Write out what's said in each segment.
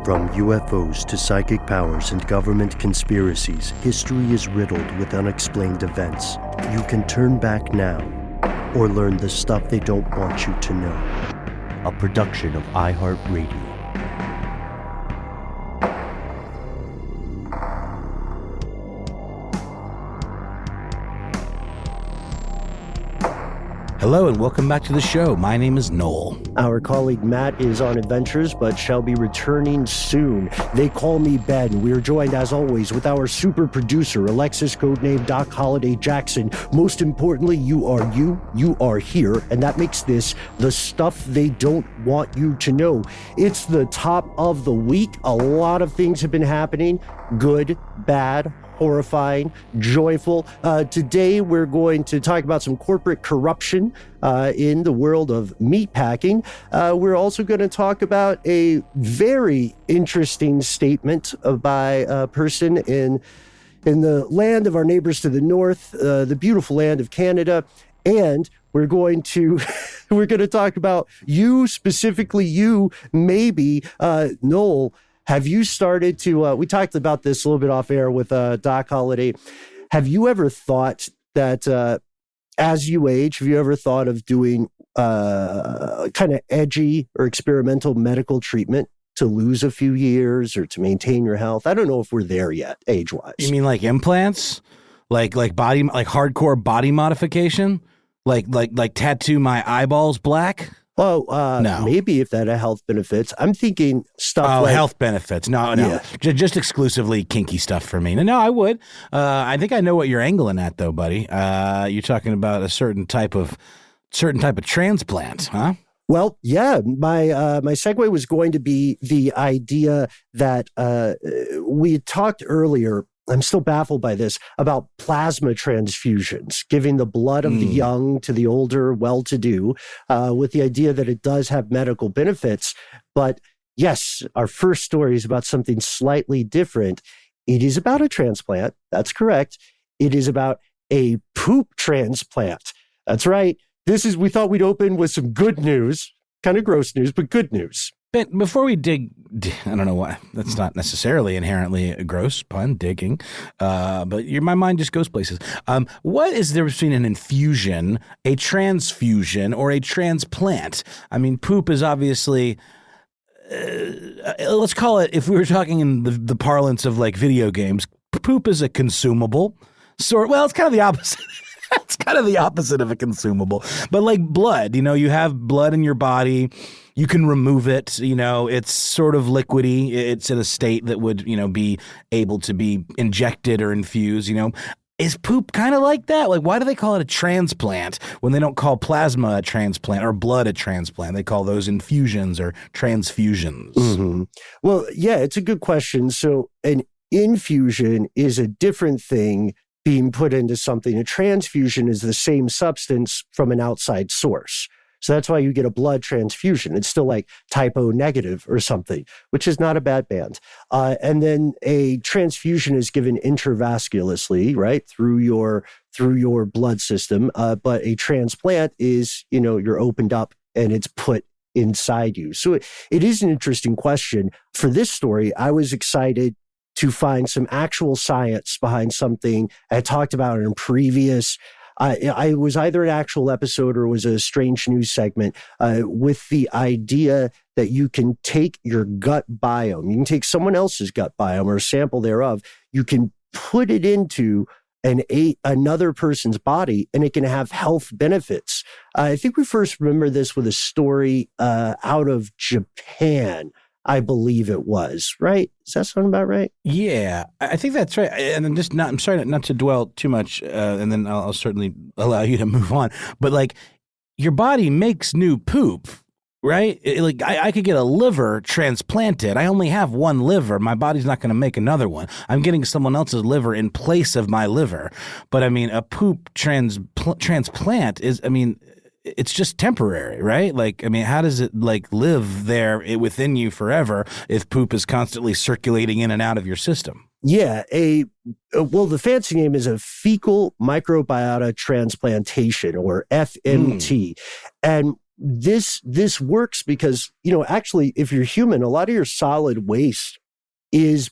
From UFOs to psychic powers and government conspiracies, history is riddled with unexplained events. You can turn back now or learn the stuff they don't want you to know. A production of iHeartRadio. Hello and welcome back to the show. My name is Noel. Our colleague Matt is on adventures, but shall be returning soon. They call me Ben. We are joined, as always, with our super producer, Alexis, codename Doc Holliday Jackson. Most importantly, you are here, and that makes this the stuff they don't want you to know. It's the top of the week. A lot of things have been happening. Good, bad, horrifying, joyful. Today, we're going to talk about some corporate corruption in the world of meatpacking. We're also going to talk about a very interesting statement by a person in the land of our neighbors to the north, the beautiful land of Canada. And we're going to talk about you, specifically you, maybe, Noel. Have you started to, we talked about this a little bit off air with Doc Holliday. Have you ever thought that as you age, have you ever thought of doing kind of edgy or experimental medical treatment to lose a few years or to maintain your health? I don't know if we're there yet, age-wise. You mean like implants? Like hardcore body modification? Like tattoo my eyeballs black? Well, no. Maybe if that had health benefits. I'm thinking stuff like... health benefits. No. Yeah. Just exclusively kinky stuff for me. No, I would. I think I know what you're angling at, though, buddy. You're talking about a certain type of transplant, huh? Well, yeah. My segue was going to be the idea that we had talked earlier. I'm still baffled by this, about plasma transfusions, giving the blood of the young to the older, well-to-do, with the idea that it does have medical benefits. But yes, our first story is about something slightly different. It is about a transplant. That's correct. It is about a poop transplant. That's right. We thought we'd open with some good news, kind of gross news, but good news. But before we dig, I don't know why, that's not necessarily inherently a gross pun, digging, but my mind just goes places. What is there between an infusion, a transfusion, or a transplant? I mean, poop is obviously, let's call it, if we were talking in the parlance of like video games, poop is a consumable. Well, it's kind of the opposite. It's kind of the opposite of a consumable. But like blood, you have blood in your body. You can remove it. It's sort of liquidy. It's in a state that would, be able to be injected or infused, Is poop kind of like that? Like, why do they call it a transplant when they don't call plasma a transplant or blood a transplant? They call those infusions or transfusions. Mm-hmm. Well, yeah, it's a good question. So an infusion is a different thing being put into something. A transfusion is the same substance from an outside source. So that's why you get a blood transfusion. It's still like type O negative or something, which is not a bad band. And then a transfusion is given intravascularly, right, through your blood system. But a transplant is, you're opened up and it's put inside you. So it is an interesting question. For this story, I was excited to find some actual science behind something I talked about in previous. I was either an actual episode or was a strange news segment with the idea that you can take your gut biome, you can take someone else's gut biome or a sample thereof, you can put it into another person's body and it can have health benefits. I think we first remember this with a story out of Japan. I believe it was, right? Does that sound about right? Yeah, I think that's right. And then I'm sorry not to dwell too much, and then I'll certainly allow you to move on. But like, your body makes new poop, right? I could get a liver transplanted. I only have one liver. My body's not going to make another one. I'm getting someone else's liver in place of my liver. But I mean, a poop transplant is, it's just temporary, right? Like, how does it live there within you forever if poop is constantly circulating in and out of your system? Yeah, the fancy name is a fecal microbiota transplantation, or FMT. And this works because, actually, if you're human, a lot of your solid waste is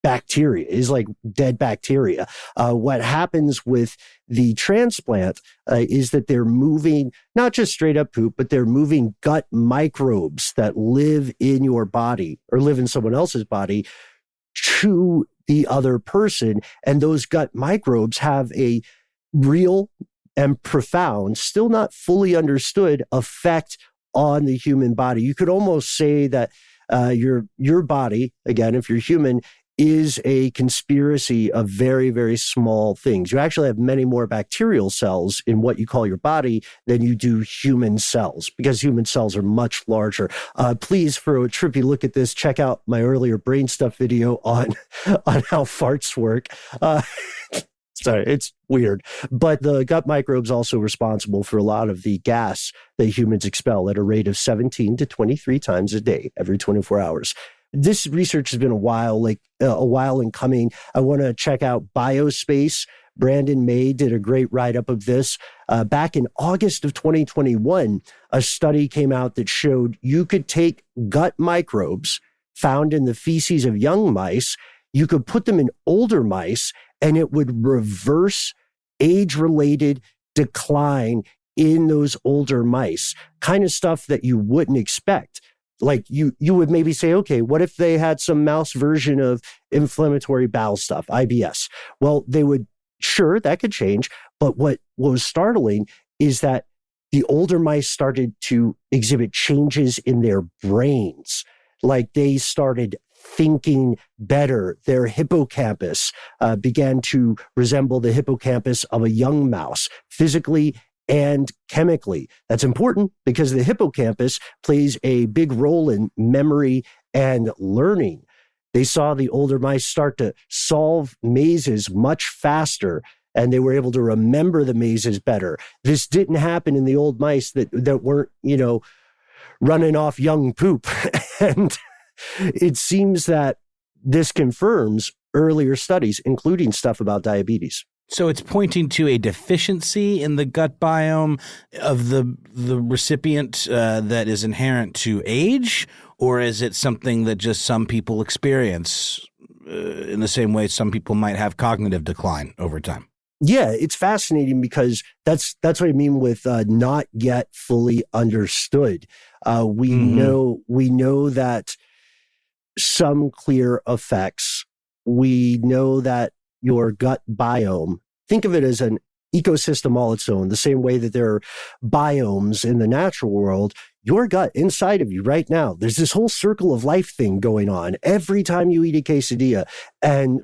bacteria, is like dead bacteria. What happens with the transplant is that they're moving not just straight up poop, but they're moving gut microbes that live in your body or live in someone else's body to the other person. And those gut microbes have a real and profound, still not fully understood effect on the human body. You could almost say that your body, again, if you're human, is a conspiracy of very, very small things. You actually have many more bacterial cells in what you call your body than you do human cells, because human cells are much larger. Please, for a trippy look at this, check out my earlier brain stuff video on how farts work. Sorry, it's weird. But the gut microbes also responsible for a lot of the gas that humans expel at a rate of 17 to 23 times a day, every 24 hours. This research has been a while in coming. I want to check out Biospace. Brandon May did a great write-up of this. Back in August of 2021, a study came out that showed you could take gut microbes found in the feces of young mice, you could put them in older mice, and it would reverse age-related decline in those older mice, kind of stuff that you wouldn't expect. Like you would maybe say, okay, what if they had some mouse version of inflammatory bowel stuff, IBS? Well, sure, that could change. But what was startling is that the older mice started to exhibit changes in their brains. Like they started thinking better. Their hippocampus began to resemble the hippocampus of a young mouse, physically and chemically. That's important because the hippocampus plays a big role in memory and learning. They saw the older mice start to solve mazes much faster, and they were able to remember the mazes better. This didn't happen in the old mice that weren't, running off young poop. And it seems that this confirms earlier studies, including stuff about diabetes. So it's pointing to a deficiency in the gut biome of the recipient that is inherent to age, or is it something that just some people experience in the same way some people might have cognitive decline over time? Yeah, it's fascinating because that's what I mean with not yet fully understood. We know that some clear effects. We know that your gut biome, think of it as an ecosystem all its own, the same way that there are biomes in the natural world. Your gut inside of you right now, there's this whole circle of life thing going on every time you eat a quesadilla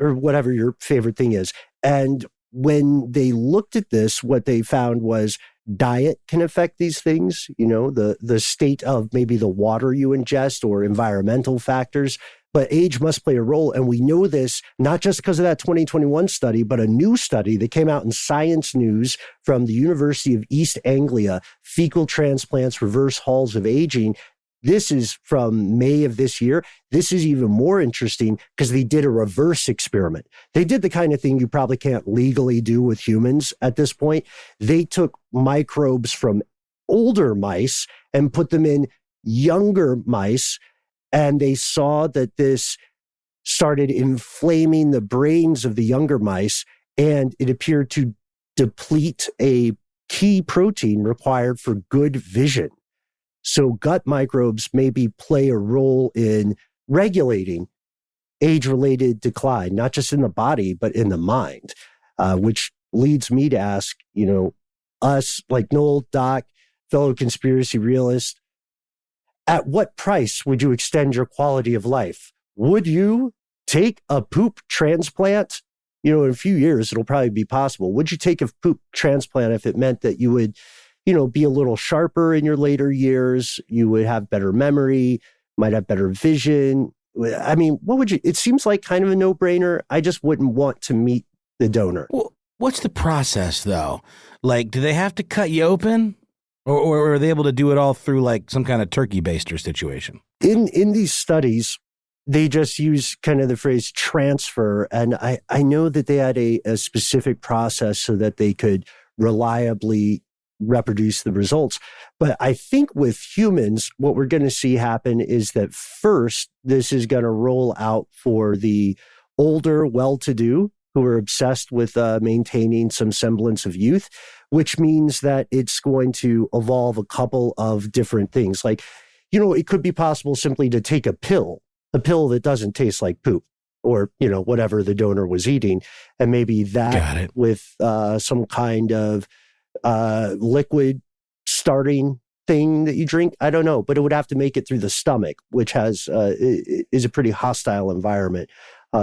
or whatever your favorite thing is. And when they looked at this, what they found was diet can affect these things, the state of maybe the water you ingest or environmental factors. But age must play a role. And we know this not just because of that 2021 study, but a new study that came out in Science News from the University of East Anglia, Fecal Transplants Reverse Halls of Aging. This is from May of this year. This is even more interesting because they did a reverse experiment. They did the kind of thing you probably can't legally do with humans at this point. They took microbes from older mice and put them in younger mice, and they saw that this started inflaming the brains of the younger mice, and it appeared to deplete a key protein required for good vision. So gut microbes maybe play a role in regulating age-related decline, not just in the body, but in the mind, which leads me to ask, us, like Noel, Doc, fellow conspiracy realist, at what price would you extend your quality of life? Would you take a poop transplant? In a few years, it'll probably be possible. Would you take a poop transplant if it meant that you would be a little sharper in your later years, you would have better memory, might have better vision? I mean, what would you, it seems like kind of a no-brainer. I just wouldn't want to meet the donor. Well, what's the process though? Like, do they have to cut you open? Or are they able to do it all through like some kind of turkey baster situation? In these studies, they just use kind of the phrase transfer. And I know that they had a specific process so that they could reliably reproduce the results. But I think with humans, what we're going to see happen is that first, this is going to roll out for the older, well-to-do who are obsessed with maintaining some semblance of youth, which means that it's going to evolve a couple of different things. Like, it could be possible simply to take a pill that doesn't taste like poop, or, whatever the donor was eating. And maybe that with some kind of liquid starting thing that you drink. I don't know, but it would have to make it through the stomach, which is a pretty hostile environment.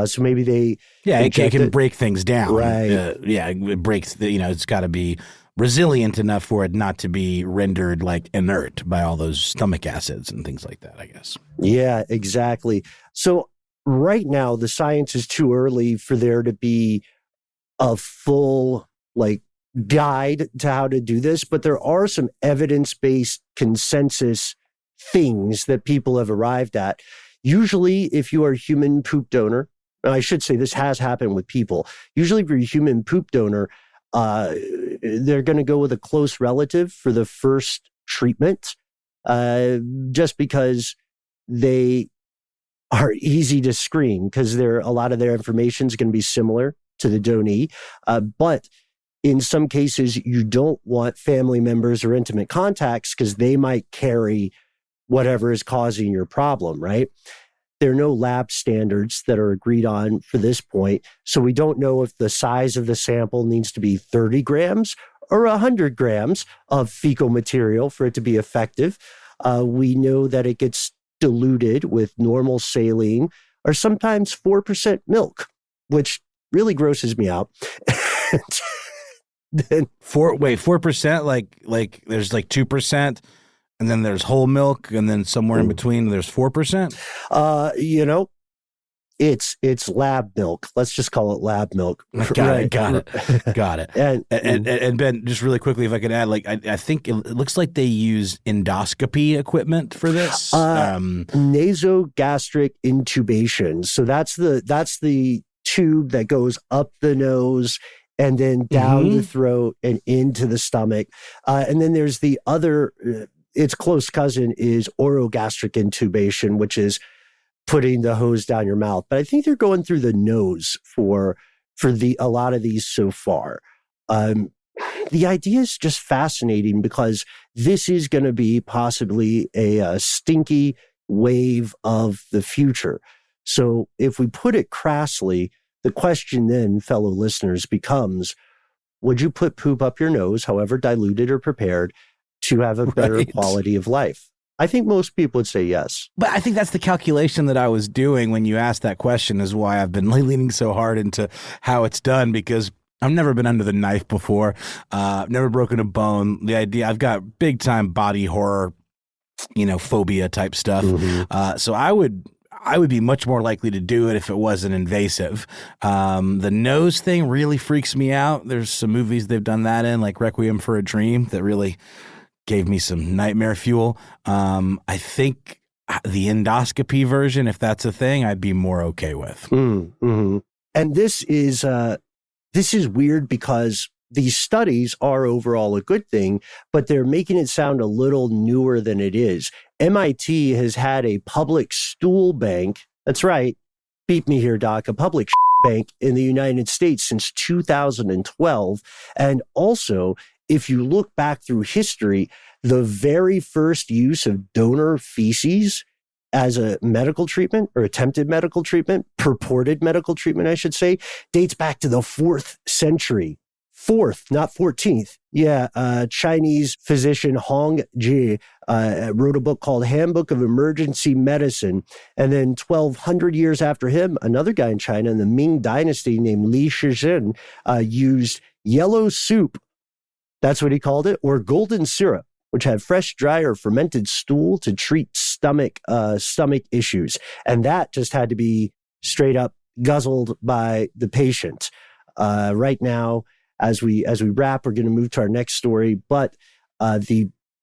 So maybe it can break things down. Right. It breaks it's got to be resilient enough for it not to be rendered like inert by all those stomach acids and things like that, I guess. Yeah, exactly. So right now, the science is too early for there to be a full guide to how to do this, but there are some evidence-based consensus things that people have arrived at. Usually, if you are a human poop donor, and I should say this has happened with people, usually if you're a human poop donor, they're going to go with a close relative for the first treatment, just because they are easy to screen, because a lot of their information is going to be similar to the donee. But in some cases, you don't want family members or intimate contacts because they might carry whatever is causing your problem, right? There are no lab standards that are agreed on for this point. So we don't know if the size of the sample needs to be 30 grams or 100 grams of fecal material for it to be effective. We know that it gets diluted with normal saline or sometimes 4% milk, which really grosses me out. Then 4%, like there's 2%. And then there's whole milk, and then somewhere in between there's 4%. It's lab milk. Let's just call it lab milk. Got it. And Ben, just really quickly, if I could add, I think it looks like they use endoscopy equipment for this. Nasogastric intubation. So that's the tube that goes up the nose and then down the throat and into the stomach. And then there's the other. Its close cousin is orogastric intubation, which is putting the hose down your mouth. But I think they're going through the nose for a lot of these so far. The idea is just fascinating because this is going to be possibly a stinky wave of the future. So if we put it crassly, the question then, fellow listeners, becomes, would you put poop up your nose, however diluted or prepared, to have a better quality of life? I think most people would say yes. But I think that's the calculation that I was doing when you asked that question, is why I've been leaning so hard into how it's done, because I've never been under the knife before. I've never broken a bone. The idea, I've got big time body horror, phobia type stuff. So I would be much more likely to do it if it wasn't invasive. The nose thing really freaks me out. There's some movies they've done that in, like Requiem for a Dream, that really gave me some nightmare fuel. I think the endoscopy version, if that's a thing, I'd be more okay with. And this is weird because these studies are overall a good thing, but they're making it sound a little newer than it is. MIT has had a public stool bank. That's right. Beat me here, Doc. A public bank in the United States since 2012. And also, if you look back through history, the very first use of donor feces as a medical treatment, or attempted medical treatment, purported medical treatment, I should say, dates back to the 4th century. 4th, not 14th. Yeah, Chinese physician Hong Ji wrote a book called Handbook of Emergency Medicine. And then 1,200 years after him, another guy in China in the Ming Dynasty named Li Shizhen used yellow soup, that's what he called it, or golden syrup, which had fresh, dry, or fermented stool to treat stomach issues. And that just had to be straight up guzzled by the patient. Right now, as we wrap, we're going to move to our next story. But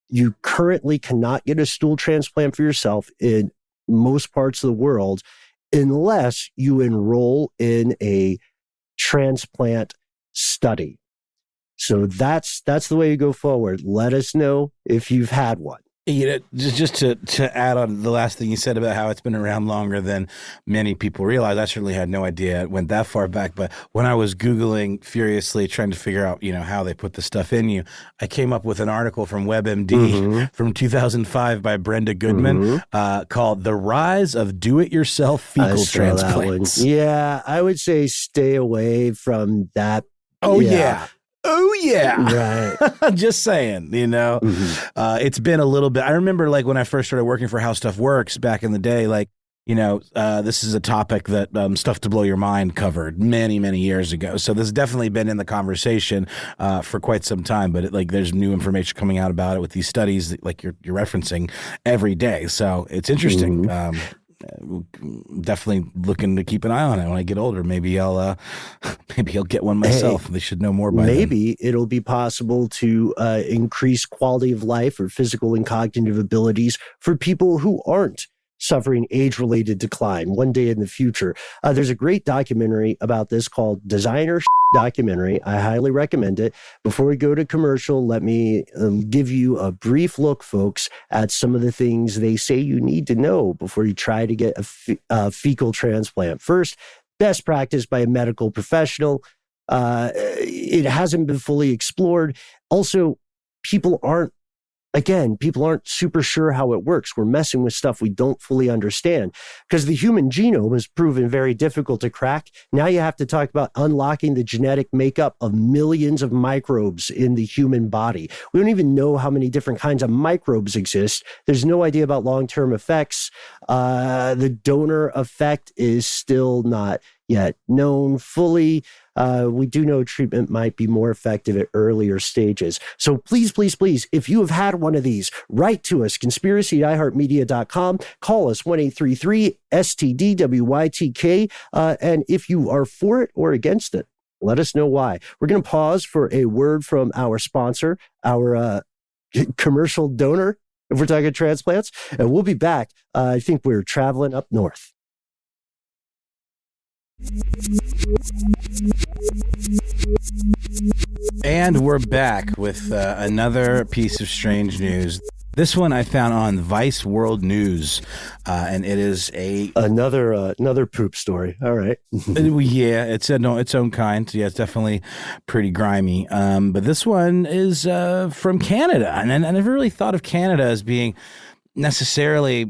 you currently cannot get a stool transplant for yourself in most parts of the world unless you enroll in a transplant study. So that's the way you go forward. Let us know if you've had one. You know, just to add on the last thing you said about how it's been around longer than many people realize, I certainly had no idea it went that far back. But when I was Googling furiously trying to figure out, how they put the stuff in you, I came up with an article from WebMD from 2005 by Brenda Goodman called "The Rise of Do-It-Yourself Fecal Transplants." Yeah, I would say stay away from that. Oh, yeah. Oh, yeah. Right. Just saying, it's been a little bit. I remember like when I first started working for How Stuff Works back in the day, like, this is a topic that Stuff to Blow Your Mind covered many, many years ago. So this has definitely been in the conversation for quite some time. But there's new information coming out about it with these studies that, like you're referencing every day. So it's interesting. Definitely looking to keep an eye on it when I get older. Maybe I'll get one myself. They should know more by maybe then. It'll be possible to increase quality of life or physical and cognitive abilities for people who aren't suffering age-related decline one day in the future. There's a great documentary about this called Designer Documentary. I highly recommend it. Before we go to commercial, let me give you a brief look, folks, at some of the things they say you need to know before you try to get a fecal transplant. First, best practice by a medical professional. It hasn't been fully explored. Also, people aren't super sure how it works. We're messing with stuff we don't fully understand because the human genome has proven very difficult to crack. Now you have to talk about unlocking the genetic makeup of millions of microbes in the human body. We don't even know how many different kinds of microbes exist. There's no idea about long-term effects. The donor effect is still not yet known fully. We do know treatment might be more effective at earlier stages. So please, please, please, if you have had one of these, write to us, conspiracy@iheartmedia.com. Call us 1-833-STDWYTK. And if you are for it or against it, let us know why. We're going to pause for a word from our sponsor, our commercial donor, if we're talking transplants, and we'll be back. I think we're traveling up north. And we're back with another piece of strange news. This one I found on Vice World News, and it is another poop story. All right. Yeah, it's its own kind. Yeah, it's definitely pretty grimy. But this one is from Canada, and I never really thought of Canada as being necessarily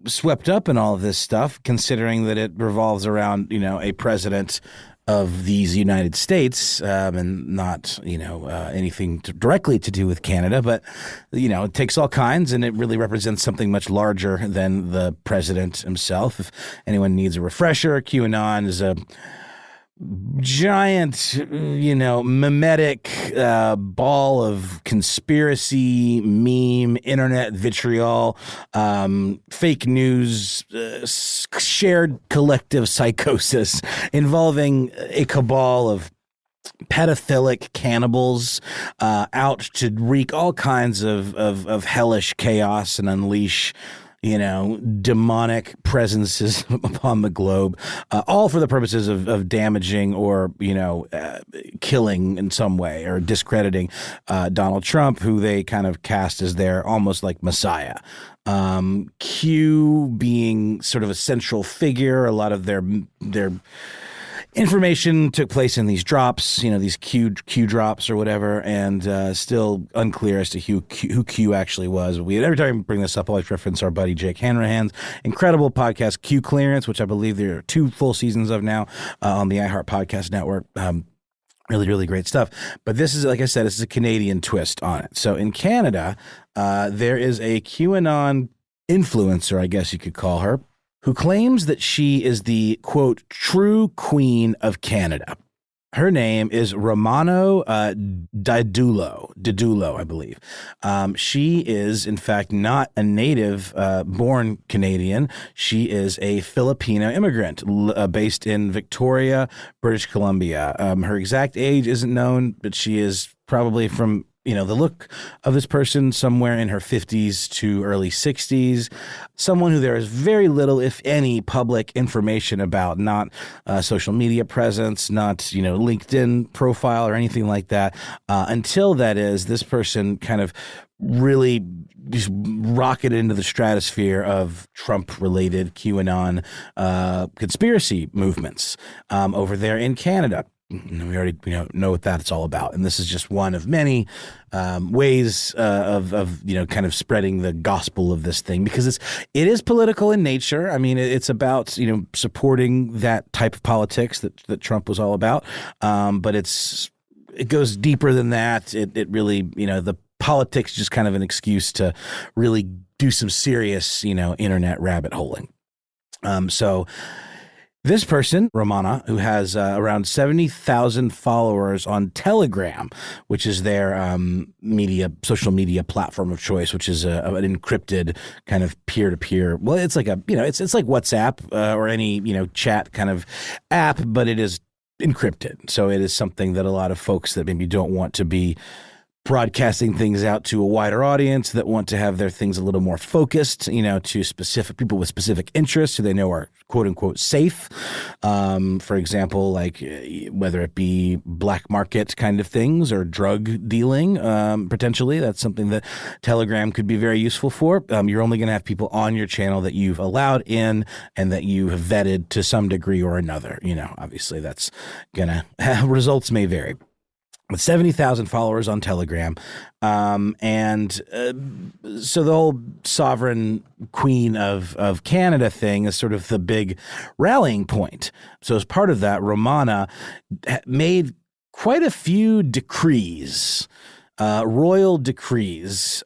swept up in all of this stuff, considering that it revolves around, a president of these United States, and not, anything directly to do with Canada, but, it takes all kinds, and it really represents something much larger than the president himself. If anyone needs a refresher, QAnon is a giant, mimetic ball of conspiracy, meme, internet vitriol, fake news, shared collective psychosis involving a cabal of pedophilic cannibals out to wreak all kinds of hellish chaos and unleash demonic presences upon the globe, all for the purposes of damaging or, killing in some way or discrediting Donald Trump, who they kind of cast as their almost like messiah. Q being sort of a central figure. A lot of their information took place in these drops, these Q drops or whatever, and still unclear as to who Q actually was. Every time we bring this up, I always reference our buddy Jake Hanrahan's incredible podcast, Q Clearance, which I believe there are 2 full seasons of now on the iHeart Podcast Network. Really, really great stuff. But this is, like I said, this is a Canadian twist on it. So in Canada, there is a QAnon influencer, I guess you could call her, who claims that she is the, quote, true queen of Canada. Her name is Romano Didulo, I believe. She is, in fact, not a native born Canadian. She is a Filipino immigrant based in Victoria, British Columbia. Her exact age isn't known, but she is probably from the look of this person, somewhere in her 50s to early 60s, someone who there is very little, if any, public information about, not social media presence, not, LinkedIn profile or anything like that, until that is, this person kind of really just rocketed into the stratosphere of Trump-related QAnon conspiracy movements over there in Canada. We already know what that's all about, and this is just one of many ways of kind of spreading the gospel of this thing, because it is political in nature. I mean, it's about supporting that type of politics that Trump was all about, but it goes deeper than that. It really the politics is just kind of an excuse to really do some serious internet rabbit holing. So. This person, Romana, who has around 70,000 followers on Telegram, which is their social media platform of choice, which is an encrypted kind of peer-to-peer. Well, it's like it's like WhatsApp or any chat kind of app, but it is encrypted. So it is something that a lot of folks that maybe don't want to be broadcasting things out to a wider audience, that want to have their things a little more focused, to specific people with specific interests who they know are quote unquote safe. For example, like whether it be black market kind of things or drug dealing, potentially, that's something that Telegram could be very useful for. You're only going to have people on your channel that you've allowed in and that you have vetted to some degree or another. Obviously that's results may vary. With 70,000 followers on Telegram. And so the whole sovereign queen of Canada thing is sort of the big rallying point. So as part of that, Romana made quite a few decrees, royal decrees,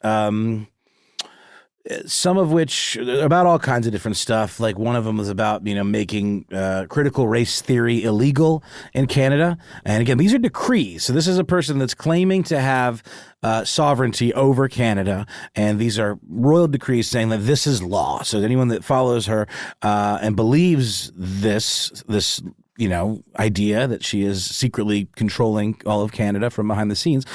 some of which about all kinds of different stuff. Like one of them was about, making critical race theory illegal in Canada. And again, these are decrees. So this is a person that's claiming to have sovereignty over Canada. And these are royal decrees saying that this is law. So anyone that follows her and believes this idea that she is secretly controlling all of Canada from behind the scenes,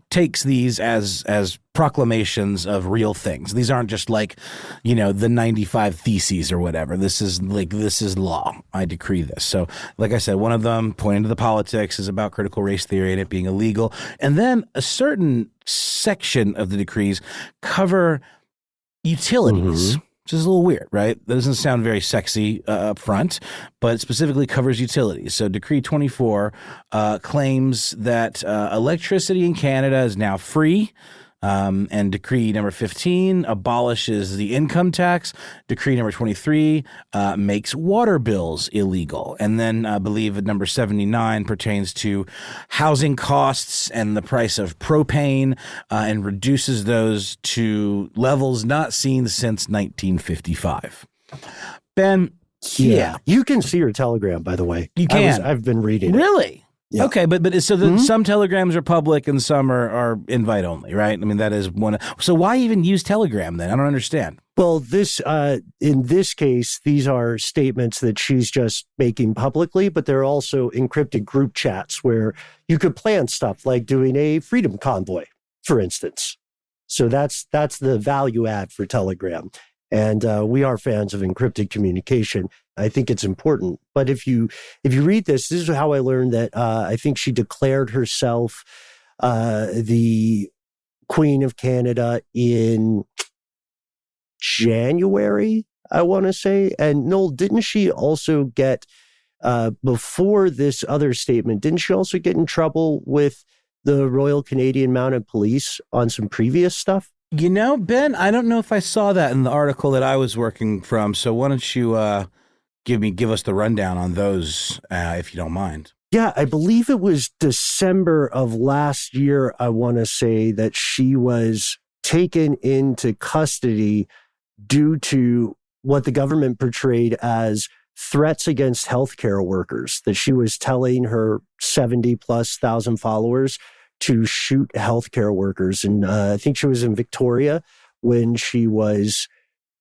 takes these as proclamations of real things. These aren't just like, the 95 Theses or whatever. This is law. I decree this. So like I said, one of them, pointing to the politics, is about critical race theory and it being illegal. And then a certain section of the decrees cover utilities. Mm-hmm. Which is a little weird, right? That doesn't sound very sexy up front, but it specifically covers utilities. So Decree 24 claims that electricity in Canada is now free. And Decree number 15 abolishes the income tax. Decree number 23 makes water bills illegal. And then I believe number 79 pertains to housing costs and the price of propane and reduces those to levels not seen since 1955. Ben, yeah. You can see her Telegram, by the way. You can. I've been reading it. Really? Yeah. Okay, but so Mm-hmm. some Telegrams are public and some are invite only, right? I mean, that is one. So why even use Telegram then? I don't understand. Well, in this case, these are statements that she's just making publicly, but they're also encrypted group chats where you could plan stuff like doing a freedom convoy, for instance. So that's the value add for Telegram. And we are fans of encrypted communication. I think it's important. But if you read this is how I learned that I think she declared herself the Queen of Canada in January, I want to say. And Noel, didn't she also get, before this other statement, didn't she also get in trouble with the Royal Canadian Mounted Police on some previous stuff? Ben, I don't know if I saw that in the article that I was working from. So why don't you give us the rundown on those, if you don't mind? Yeah, I believe it was December of last year, I want to say, that she was taken into custody due to what the government portrayed as threats against healthcare workers, that she was telling her 70,000+ followers to shoot healthcare workers. And I think she was in Victoria when she was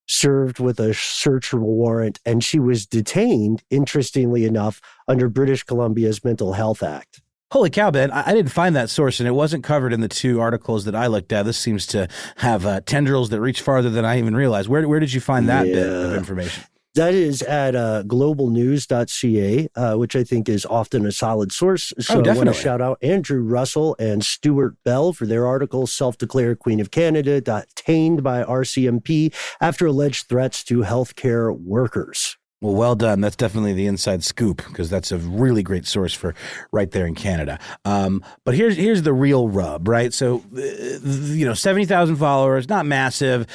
served with a search warrant, and she was detained, interestingly enough, under British Columbia's Mental Health Act. Holy cow, Ben. I didn't find that source, and it wasn't covered in the two articles that I looked at. This seems to have tendrils that reach farther than I even realized. Where did you find that bit of information? That is at globalnews.ca, which I think is often a solid source. So I want to shout out Andrew Russell and Stuart Bell for their article, Self-Declared Queen of Canada, detained by RCMP after alleged threats to healthcare workers. Well done. That's definitely the inside scoop, because that's a really great source for right there in Canada. But here's the real rub, right? So, 70,000 followers, not massive.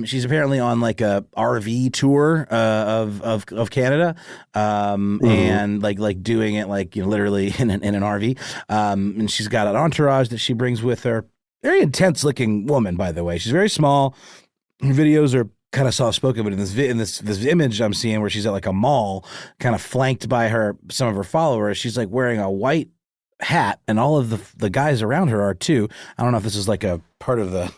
She's apparently on like a RV tour of Canada, and like doing it like literally in an RV. And she's got an entourage that she brings with her. Very intense looking woman, by the way. She's very small. Her videos are kind of soft-spoken, but in this image I'm seeing where she's at like a mall, kind of flanked by some of her followers, she's like wearing a white hat, and all of the guys around her are too. I don't know if this is like a part of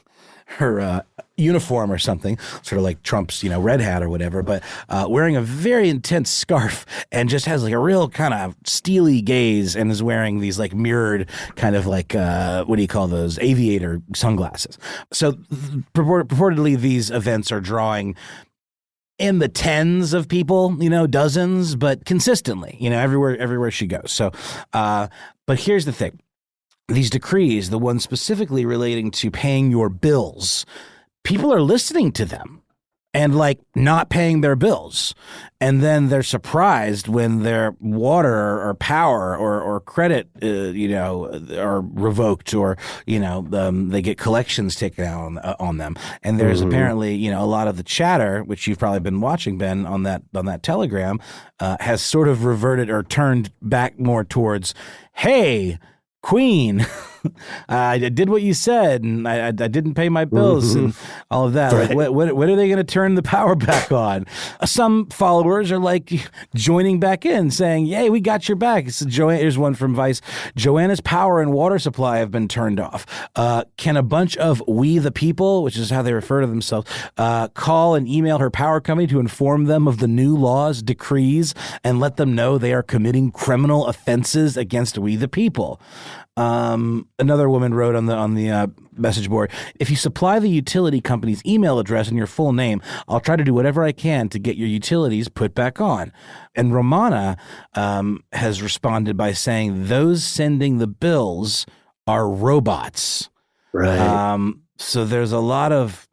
her uniform or something, sort of like Trump's red hat or whatever, but wearing a very intense scarf and just has like a real kind of steely gaze, and is wearing these like mirrored kind of like what do you call those, aviator sunglasses. So purportedly these events are drawing in the tens of people, dozens, but consistently, everywhere she goes. So but here's the thing. These decrees, the ones specifically relating to paying your bills, people are listening to them and like not paying their bills. And then they're surprised when their water or power or credit, are revoked, or, they get collections taken out on them. And there's apparently, a lot of the chatter, which you've probably been watching, Ben, on that Telegram, has sort of reverted or turned back more towards, hey, Queen, I did what you said, and I didn't pay my bills and all of that. Right. Like, when are they going to turn the power back on? Some followers are like joining back in, saying, "Yay, we got your back." Here's one from Vice. Joanna's power and water supply have been turned off. Can a bunch of we the people, which is how they refer to themselves, call and email her power company to inform them of the new laws, decrees, and let them know they are committing criminal offenses against we the people? Another woman wrote on the message board, if you supply the utility company's email address and your full name, I'll try to do whatever I can to get your utilities put back on. And Romana has responded by saying those sending the bills are robots. Right. So there's a lot of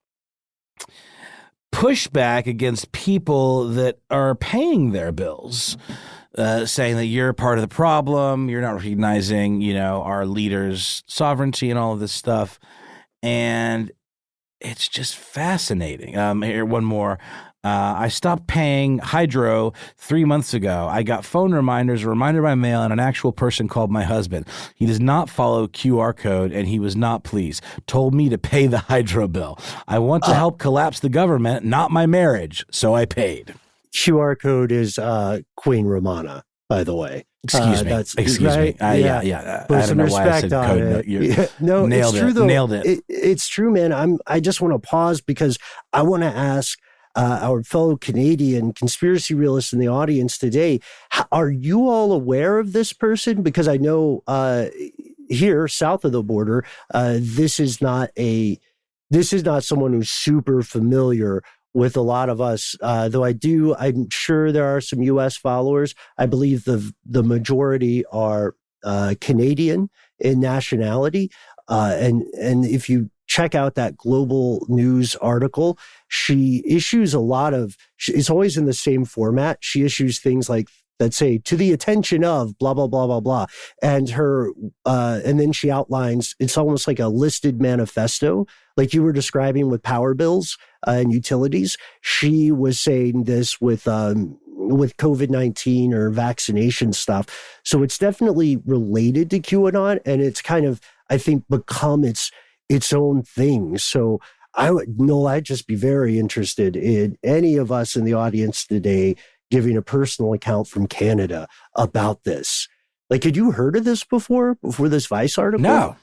pushback against people that are paying their bills. Saying that you're part of the problem, you're not recognizing, our leaders' sovereignty and all of this stuff. And it's just fascinating. Here, one more. I stopped paying hydro 3 months ago. I got phone reminders, a reminder by mail, and an actual person called my husband. He does not follow QR code, and he was not pleased. Told me to pay the hydro bill. I want to help collapse the government, not my marriage, so I paid. QR code is Queen Romana, by the way. Excuse me. Excuse me. Yeah. Put I some don't know why I respect said on code. it. No, nailed it's true, it. though. Nailed it. It's true, man. I just want to pause because I want to ask our fellow Canadian conspiracy realists in the audience today, are you all aware of this person? Because I know here, south of the border, this is not someone who's super familiar with a lot of us, though I'm sure there are some U.S. followers. I believe the majority are Canadian in nationality. And if you check out that Global News article, she issues it's always in the same format. She issues things like that say, to the attention of blah, blah, blah, blah, blah. And and then she outlines, it's almost like a listed manifesto, like you were describing with power bills and utilities. She was saying this with COVID-19 or vaccination stuff. So it's definitely related to QAnon, and it's kind of, I think, become its own thing. So I'd just be very interested in any of us in the audience today giving a personal account from Canada about this. Like, had you heard of this before this Vice article? No.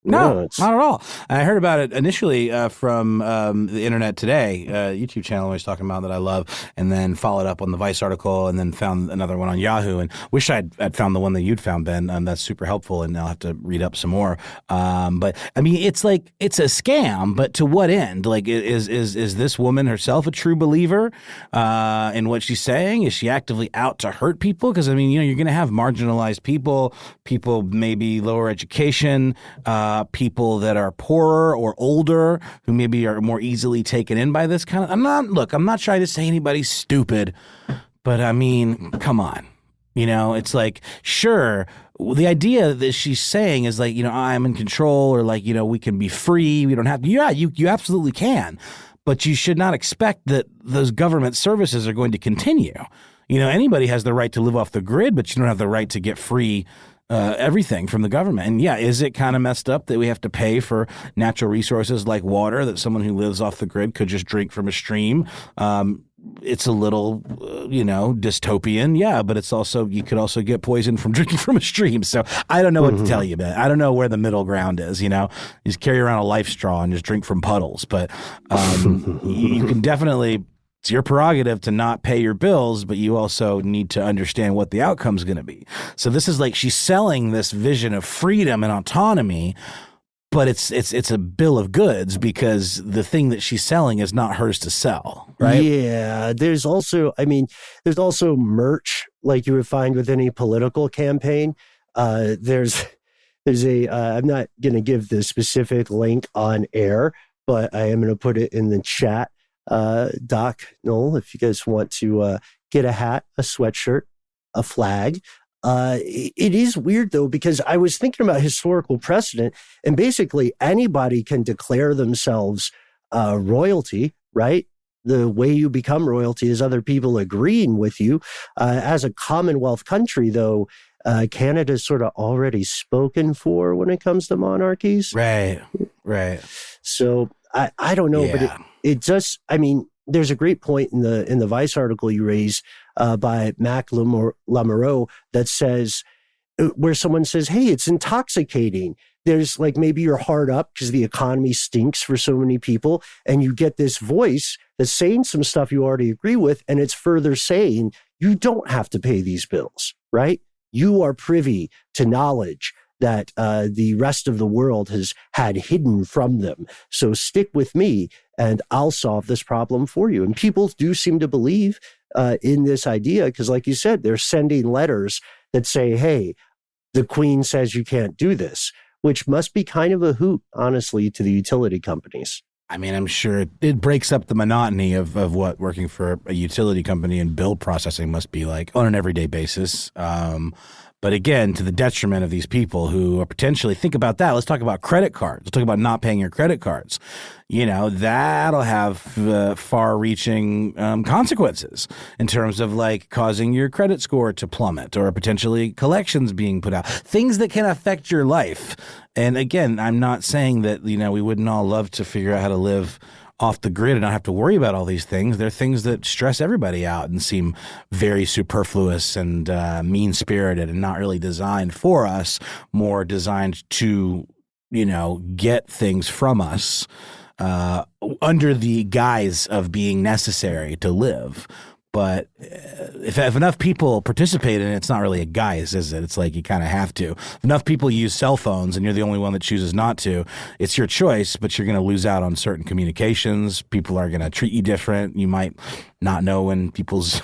No, not at all. I heard about it initially from the Internet Today YouTube channel I was talking about that I love, and then followed up on the Vice article, and then found another one on Yahoo. And wish I'd found the one that you'd found, Ben. That's super helpful, and I'll have to read up some more. But I mean, it's like it's a scam, but to what end? Like, is this woman herself a true believer in what she's saying? Is she actively out to hurt people? Because I mean, you're going to have marginalized people maybe lower education. People that are poorer or older who maybe are more easily taken in by this kind of. I'm not trying to say anybody's stupid, but I mean, come on. It's like, sure, the idea that she's saying is like, I'm in control, or like, we can be free. We don't have to. Yeah, you absolutely can. But you should not expect that those government services are going to continue. Anybody has the right to live off the grid, but you don't have the right to get free everything from the government. And yeah, is it kind of messed up that we have to pay for natural resources like water that someone who lives off the grid could just drink from a stream? It's a little, dystopian. Yeah, but it's also, you could also get poisoned from drinking from a stream. So I don't know what to tell you, man. I don't know where the middle ground is, You just carry around a life straw and just drink from puddles. But you can definitely, it's your prerogative to not pay your bills, but you also need to understand what the outcome is going to be. So this is like she's selling this vision of freedom and autonomy, but it's a bill of goods because the thing that she's selling is not hers to sell, right? Yeah, there's also merch like you would find with any political campaign. There's a I'm not going to give the specific link on air, but I am going to put it in the chat. Doc Noel, if you guys want to get a hat, a sweatshirt, a flag. It is weird though, because I was thinking about historical precedent, and basically anybody can declare themselves royalty, right? The way you become royalty is other people agreeing with you. As a Commonwealth country, though, Canada's sort of already spoken for when it comes to monarchies. Right. So I don't know, but it just, I mean, there's a great point in the Vice article you raised by Mac Lamoureux that says, where someone says, hey, it's intoxicating. There's like, maybe you're hard up because the economy stinks for so many people, and you get this voice that's saying some stuff you already agree with, and it's further saying you don't have to pay these bills, right? You are privy to knowledge that the rest of the world has had hidden from them. So stick with me and I'll solve this problem for you. And people do seem to believe in this idea because, like you said, they're sending letters that say, hey, the Queen says you can't do this, which must be kind of a hoot, honestly, to the utility companies. I mean, I'm sure it breaks up the monotony of what working for a utility company and bill processing must be like on an everyday basis. But again, to the detriment of these people who are potentially, think about that. Let's talk about credit cards. Let's talk about not paying your credit cards. That'll have far-reaching consequences in terms of like causing your credit score to plummet or potentially collections being put out, things that can affect your life. And again, I'm not saying that, we wouldn't all love to figure out how to live off the grid and not have to worry about all these things. They're things that stress everybody out and seem very superfluous and mean-spirited and not really designed for us, more designed to, get things from us under the guise of being necessary to live. But if enough people participate in it, it's not really a guise, is it? It's like you kind of have to. If enough people use cell phones and you're the only one that chooses not to, it's your choice, but you're going to lose out on certain communications. People are going to treat you different. You might not know when people's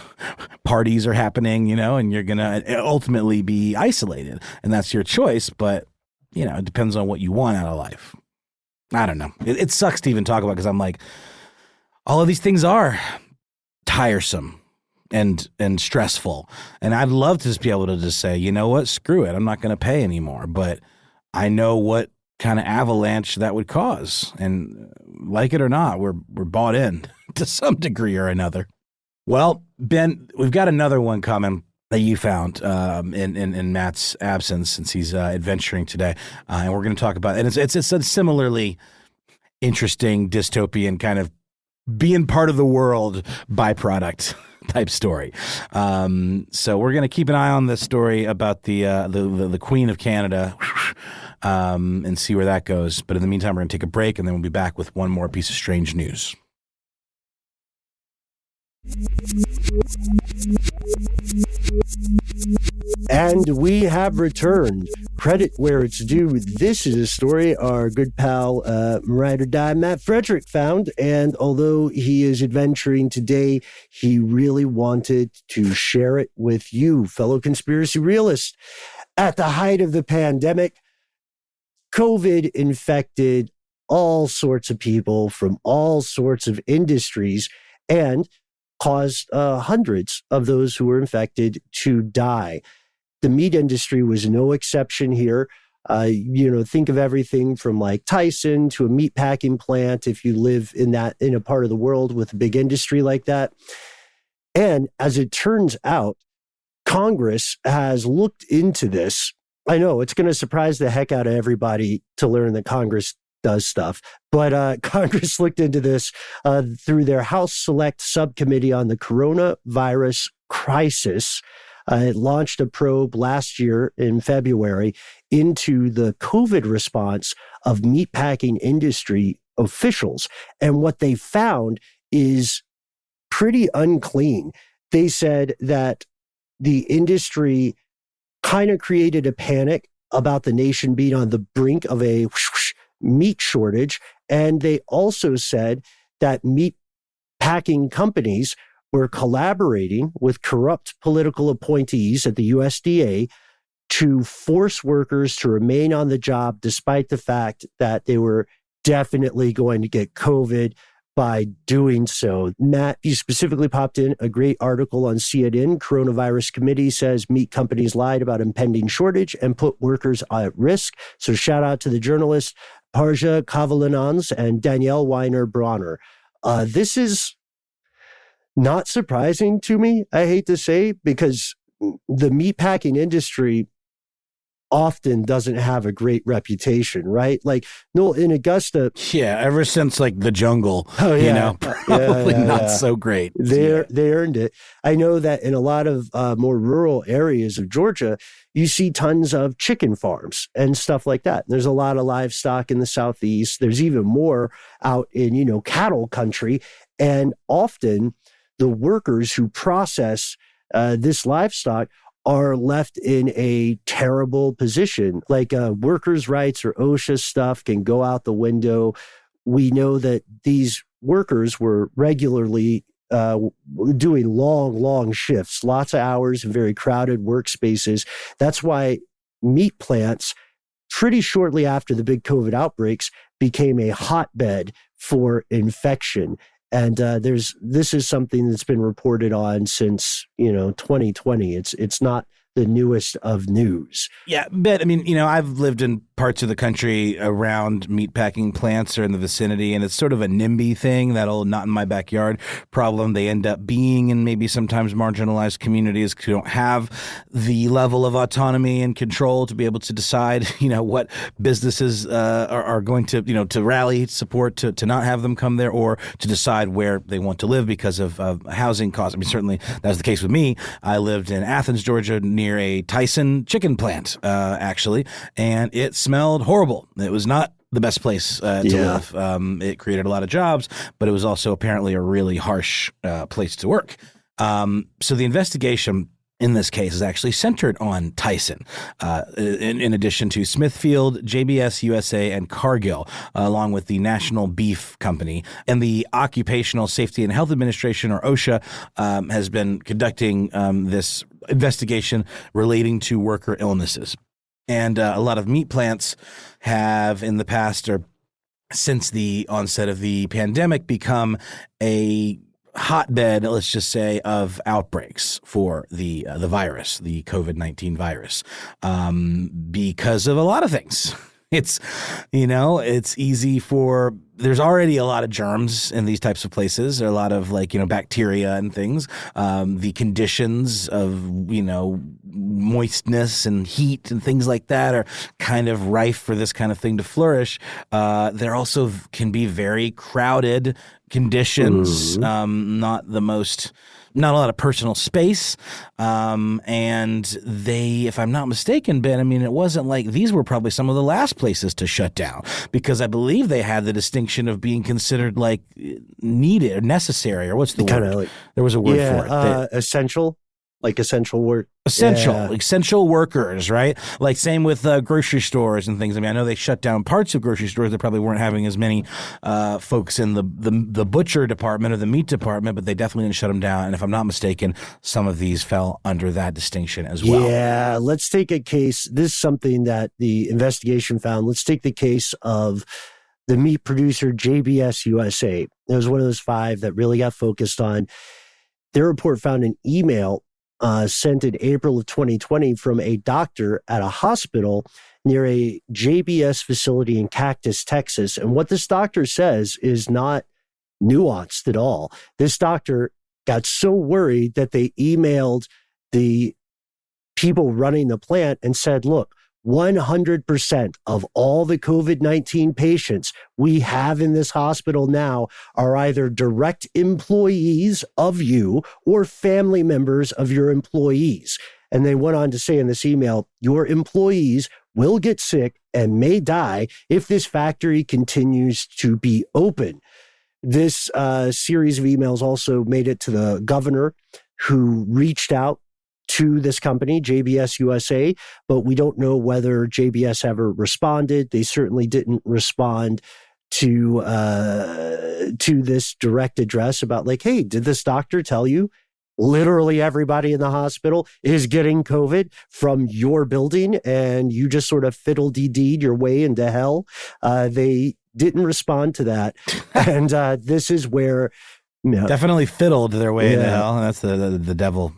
parties are happening, and you're going to ultimately be isolated. And that's your choice, but, it depends on what you want out of life. I don't know. It sucks to even talk about because I'm like, all of these things are tiresome and stressful. And I'd love to just be able to just say, you know what, screw it. I'm not going to pay anymore. But I know what kind of avalanche that would cause. And like it or not, we're bought in to some degree or another. Well, Ben, we've got another one coming that you found in Matt's absence since he's adventuring today. And we're going to talk about it. And it's a similarly interesting dystopian kind of being part of the world byproduct type story. So we're going to keep an eye on this story about the Queen of Canada and see where that goes. But in the meantime, we're going to take a break, and then we'll be back with one more piece of strange news. And we have returned. Credit where it's due. This is a story our good pal, Ride or Die Matt Frederick found. And although he is adventuring today, he really wanted to share it with you, fellow conspiracy realists. At the height of the pandemic, COVID infected all sorts of people from all sorts of industries and caused hundreds of those who were infected to die. The meat industry was no exception here. Think of everything from like Tyson to a meat packing plant if you live in a part of the world with a big industry like that. And as it turns out, Congress has looked into this. I know it's going to surprise the heck out of everybody to learn that Congress does stuff. But Congress looked into this through their House Select Subcommittee on the Coronavirus Crisis. It launched a probe last year in February into the COVID response of meatpacking industry officials. And what they found is pretty unclean. They said that the industry kind of created a panic about the nation being on the brink of a meat shortage. And they also said that meat packing companies were collaborating with corrupt political appointees at the USDA to force workers to remain on the job despite the fact that they were definitely going to get COVID by doing so. Matt, you specifically popped in a great article on CNN. Coronavirus Committee says meat companies lied about impending shortage and put workers at risk. So shout out to the journalists Parja Kavalanans and Danielle Weiner-Bronner. This is not surprising to me, I hate to say, because the meatpacking industry often doesn't have a great reputation, right? Like, no, in Augusta. Yeah, ever since like the jungle, probably not so great. They earned it. I know that in a lot of more rural areas of Georgia, you see tons of chicken farms and stuff like that. There's a lot of livestock in the Southeast. There's even more out in, cattle country. And often the workers who process this livestock are left in a terrible position. Like workers' rights or OSHA stuff can go out the window. We know that these workers were regularly doing long shifts, lots of hours in very crowded workspaces. That's why meat plants, pretty shortly after the big COVID outbreaks, became a hotbed for infection. And this is something that's been reported on since 2020. It's not the newest of news. Yeah, but I mean, I've lived in parts of the country around meatpacking plants or in the vicinity, and it's sort of a NIMBY thing, that old not in my backyard problem. They end up being in maybe sometimes marginalized communities who don't have the level of autonomy and control to be able to decide, what businesses are going to, to rally support to not have them come there, or to decide where they want to live because of housing costs. I mean, certainly that was the case with me. I lived in Athens, Georgia, near a Tyson chicken plant, actually, and it smelled horrible. It was not the best place to live. It created a lot of jobs, but it was also apparently a really harsh place to work. So the investigation in this case is actually centered on Tyson, in addition to Smithfield, JBS USA, and Cargill, along with the National Beef Company. And the Occupational Safety and Health Administration, or OSHA, has been conducting this investigation relating to worker illnesses. And a lot of meat plants have in the past, or since the onset of the pandemic, become a hotbed, let's just say, of outbreaks for the virus, the COVID-19 virus, because of a lot of things. It's easy for, there's already a lot of germs in these types of places. There are a lot of bacteria and things. The conditions of, moistness and heat and things like that are kind of rife for this kind of thing to flourish. There also can be very crowded conditions, not a lot of personal space. And they, if I'm not mistaken, Ben, I mean, it wasn't like these were probably some of the last places to shut down, because I believe they had the distinction of being considered like needed or necessary, or what's the word? Like, there was a word for it. Essential. Like essential work. Essential workers, right? Like same with grocery stores and things. I mean, I know they shut down parts of grocery stores that probably weren't having as many folks in the butcher department or the meat department, but they definitely didn't shut them down. And if I'm not mistaken, some of these fell under that distinction as well. Yeah, let's take a case. This is something that the investigation found. Let's take the case of the meat producer JBS USA. It was one of those 5 that really got focused on. Their report found an email sent in April of 2020 from a doctor at a hospital near a JBS facility in Cactus, Texas. And what this doctor says is not nuanced at all. This doctor got so worried that they emailed the people running the plant and said, look, 100% of all the COVID-19 patients we have in this hospital now are either direct employees of you or family members of your employees. And they went on to say in this email, your employees will get sick and may die if this factory continues to be open. This series of emails also made it to the governor, who reached out to this company, JBS USA, but we don't know whether JBS ever responded. They certainly didn't respond to this direct address about like, hey, did this doctor tell you literally everybody in the hospital is getting COVID from your building and you just sort of fiddle-dee-deed your way into hell? They didn't respond to that. And this is where definitely fiddled their way into hell. And that's the devil,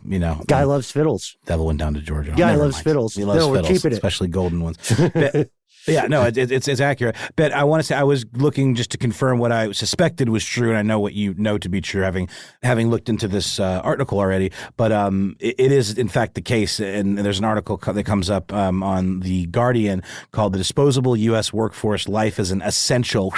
Guy loves fiddles. Devil went down to Georgia. Guy loves fiddles. He loves fiddles, we're keeping it. Especially golden ones. Yeah, no, it's accurate. But I want to say I was looking just to confirm what I suspected was true, and I know what you know to be true, having looked into this article already. But it is in fact the case, and there's an article that comes up on The Guardian called "The Disposable U.S. Workforce: Life as an Essential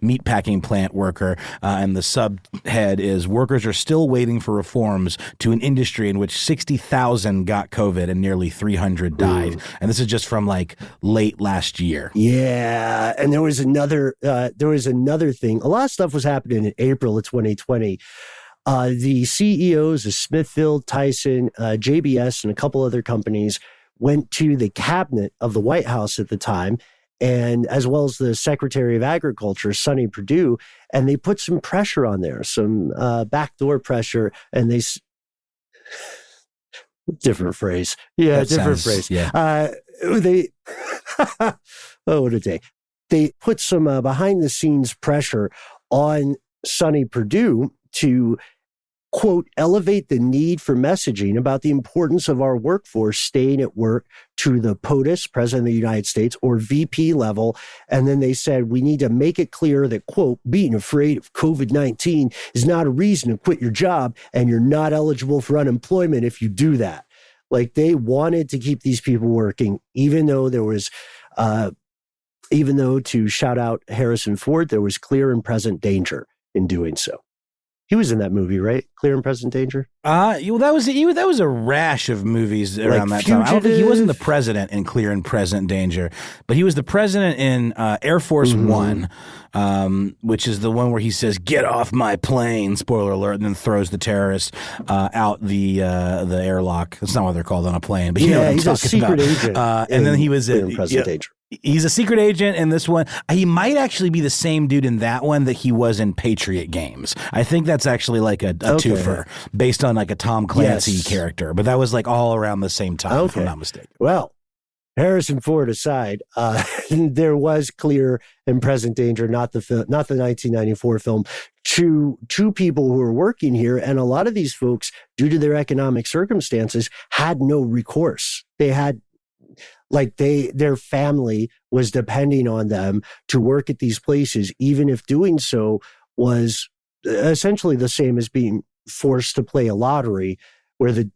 Meatpacking Plant Worker," and the subhead is "Workers are still waiting for reforms to an industry in which 60,000 got COVID and nearly 300 died." And this is just from like late last year. Yeah, and there was another thing. A lot of stuff was happening in April of 2020. The CEOs of Smithfield, Tyson, JBS, and a couple other companies went to the cabinet of the White House at the time, and as well as the Secretary of Agriculture, Sonny Perdue, and they put some pressure on there, some backdoor pressure, and they different phrase. Yeah, that different sounds, phrase. Yeah. They oh, what a day. They put some behind the scenes pressure on Sonny Perdue to, quote, elevate the need for messaging about the importance of our workforce staying at work to the POTUS, President of the United States, or VP level. And then they said, we need to make it clear that, quote, being afraid of COVID-19 is not a reason to quit your job, and you're not eligible for unemployment if you do that. Like, they wanted to keep these people working, even though to shout out Harrison Ford, there was clear and present danger in doing so. He was in that movie, right? Clear and Present Danger? Well, that was a rash of movies around that time. I don't think he wasn't the president in Clear and Present Danger, but he was the president in Air Force One, which is the one where he says, "Get off my plane," spoiler alert, and then throws the terrorists out the airlock. That's not what they're called on a plane, but you know what I'm he's talking a secret agent. And then he was Clear and Present Danger. He's a secret agent in this one. He might actually be the same dude in that one that he was in Patriot Games. I think that's actually like a twofer based on like a Tom Clancy character. But that was like all around the same time, if I'm not mistaken. Well, Harrison Ford aside, there was Clear and Present Danger, not the 1994 film, to two people who were working here. And a lot of these folks, due to their economic circumstances, had no recourse. They had their family was depending on them to work at these places, even if doing so was essentially the same as being forced to play a lottery, where the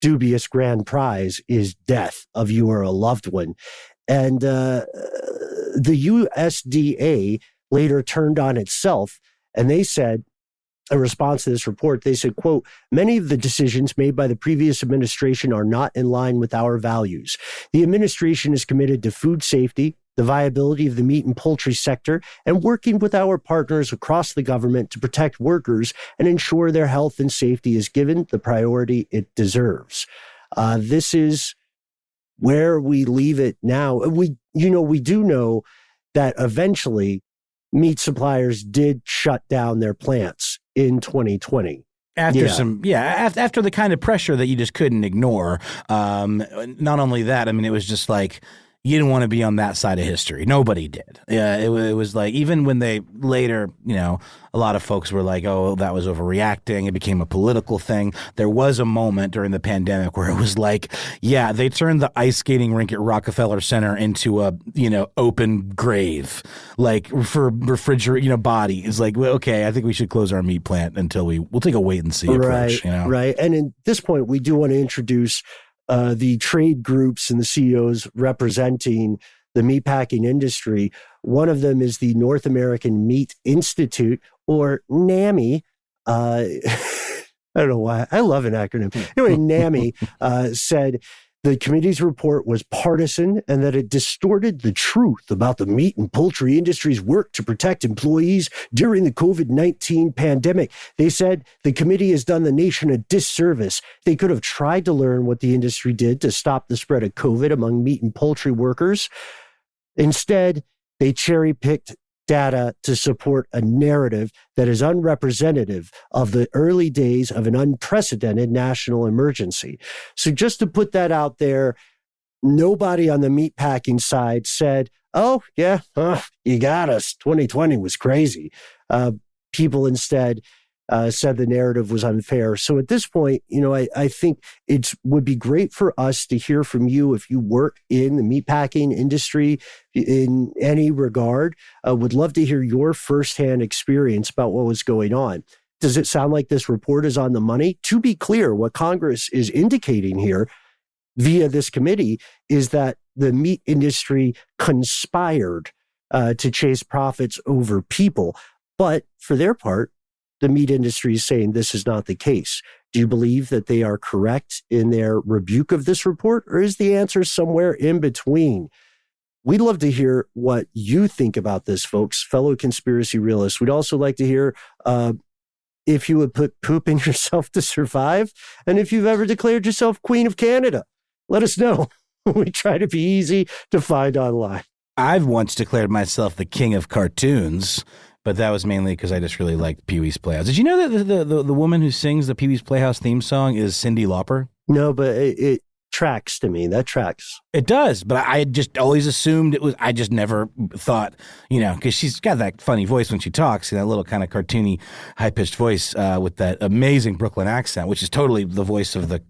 dubious grand prize is death of you or a loved one. And the USDA later turned on itself, and they said, in response to this report, they said, quote, many of the decisions made by the previous administration are not in line with our values. The administration is committed to food safety, the viability of the meat and poultry sector, and working with our partners across the government to protect workers and ensure their health and safety is given the priority it deserves. This is where we leave it now. We do know that eventually meat suppliers did shut down their plants in 2020. After the kind of pressure that you just couldn't ignore. Not only that, I mean, it was just like, you didn't want to be on that side of history. Nobody did. Yeah, it was like, even when they later, a lot of folks were like, oh, that was overreacting. It became a political thing. There was a moment during the pandemic where it was like, yeah, they turned the ice skating rink at Rockefeller Center into a, open grave, like for refrigerated, bodies. Like, well, okay, I think we should close our meat plant until we'll take a wait and see approach. Right. And at this point, we do want to introduce the trade groups and the CEOs representing the meatpacking industry. One of them is the North American Meat Institute, or NAMI. I don't know why. I love an acronym. Anyway, NAMI said the committee's report was partisan and that it distorted the truth about the meat and poultry industry's work to protect employees during the COVID-19 pandemic. They said the committee has done the nation a disservice. They could have tried to learn what the industry did to stop the spread of COVID among meat and poultry workers. Instead, they cherry-picked data to support a narrative that is unrepresentative of the early days of an unprecedented national emergency. So just to put that out there, nobody on the meatpacking side said, oh, yeah, you got us. 2020 was crazy. People instead said the narrative was unfair. So at this point, I think it would be great for us to hear from you if you work in the meatpacking industry in any regard. Would love to hear your firsthand experience about what was going on. Does it sound like this report is on the money? To be clear, what Congress is indicating here via this committee is that the meat industry conspired to chase profits over people. But for their part, the meat industry is saying this is not the case. Do you believe that they are correct in their rebuke of this report, or is the answer somewhere in between? We'd love to hear what you think about this, folks, fellow conspiracy realists. We'd also like to hear if you would put poop in yourself to survive, and if you've ever declared yourself Queen of Canada. Let us know. We try to be easy to find online. I've once declared myself the king of cartoons, but that was mainly because I just really liked Pee-wee's Playhouse. Did you know that the woman who sings the Pee-wee's Playhouse theme song is Cyndi Lauper? No, but it tracks to me. That tracks. It does, but I just always assumed it was. I just never thought, because she's got that funny voice when she talks, that little kind of cartoony, high-pitched voice with that amazing Brooklyn accent, which is totally the voice of the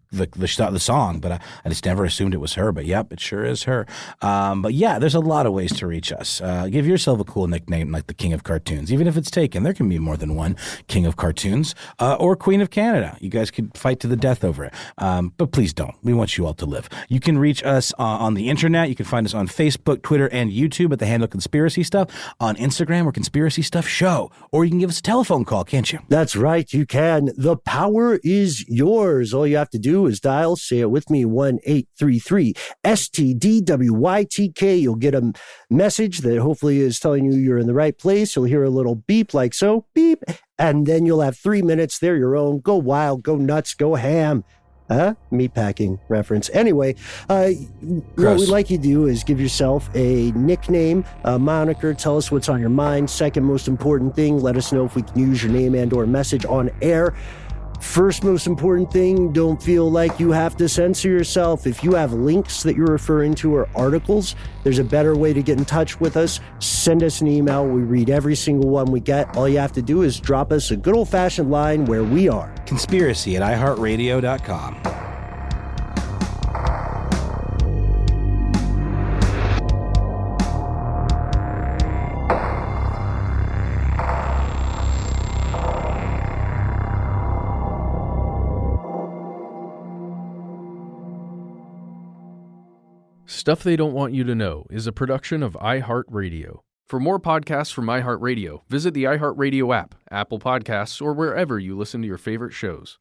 song. But I just never assumed it was her. But yep, it sure is her. But yeah, there's a lot of ways to reach us. Give yourself a cool nickname like the King of Cartoons, even if it's taken. There can be more than one King of Cartoons or Queen of Canada. You guys could fight to the death over it. But please don't. We want you all to live. You can reach us on the internet. You can find us on Facebook, Twitter, and YouTube at the handle Conspiracy Stuff. On Instagram, we're Conspiracy Stuff Show. Or you can give us a telephone call, can't you? That's right, you can. The power is yours. All you have to do is dial, say it with me, 1-833-STDWYTK. You'll get a message that hopefully is telling you you're in the right place. You'll hear a little beep like so, beep, and then you'll have 3 minutes. They're your own. Go wild, go nuts, go ham. Meatpacking reference. Anyway, what we'd like you to do is give yourself a nickname, a moniker. Tell us what's on your mind. Second most important thing, let us know if we can use your name and or message on air. First most important thing, don't feel like you have to censor yourself. If you have links that you're referring to or articles, there's a better way to get in touch with us. Send us an email. We read every single one we get. All you have to do is drop us a good old-fashioned line where we are. Conspiracy at iHeartRadio.com. Stuff They Don't Want You to Know is a production of iHeartRadio. For more podcasts from iHeartRadio, visit the iHeartRadio app, Apple Podcasts, or wherever you listen to your favorite shows.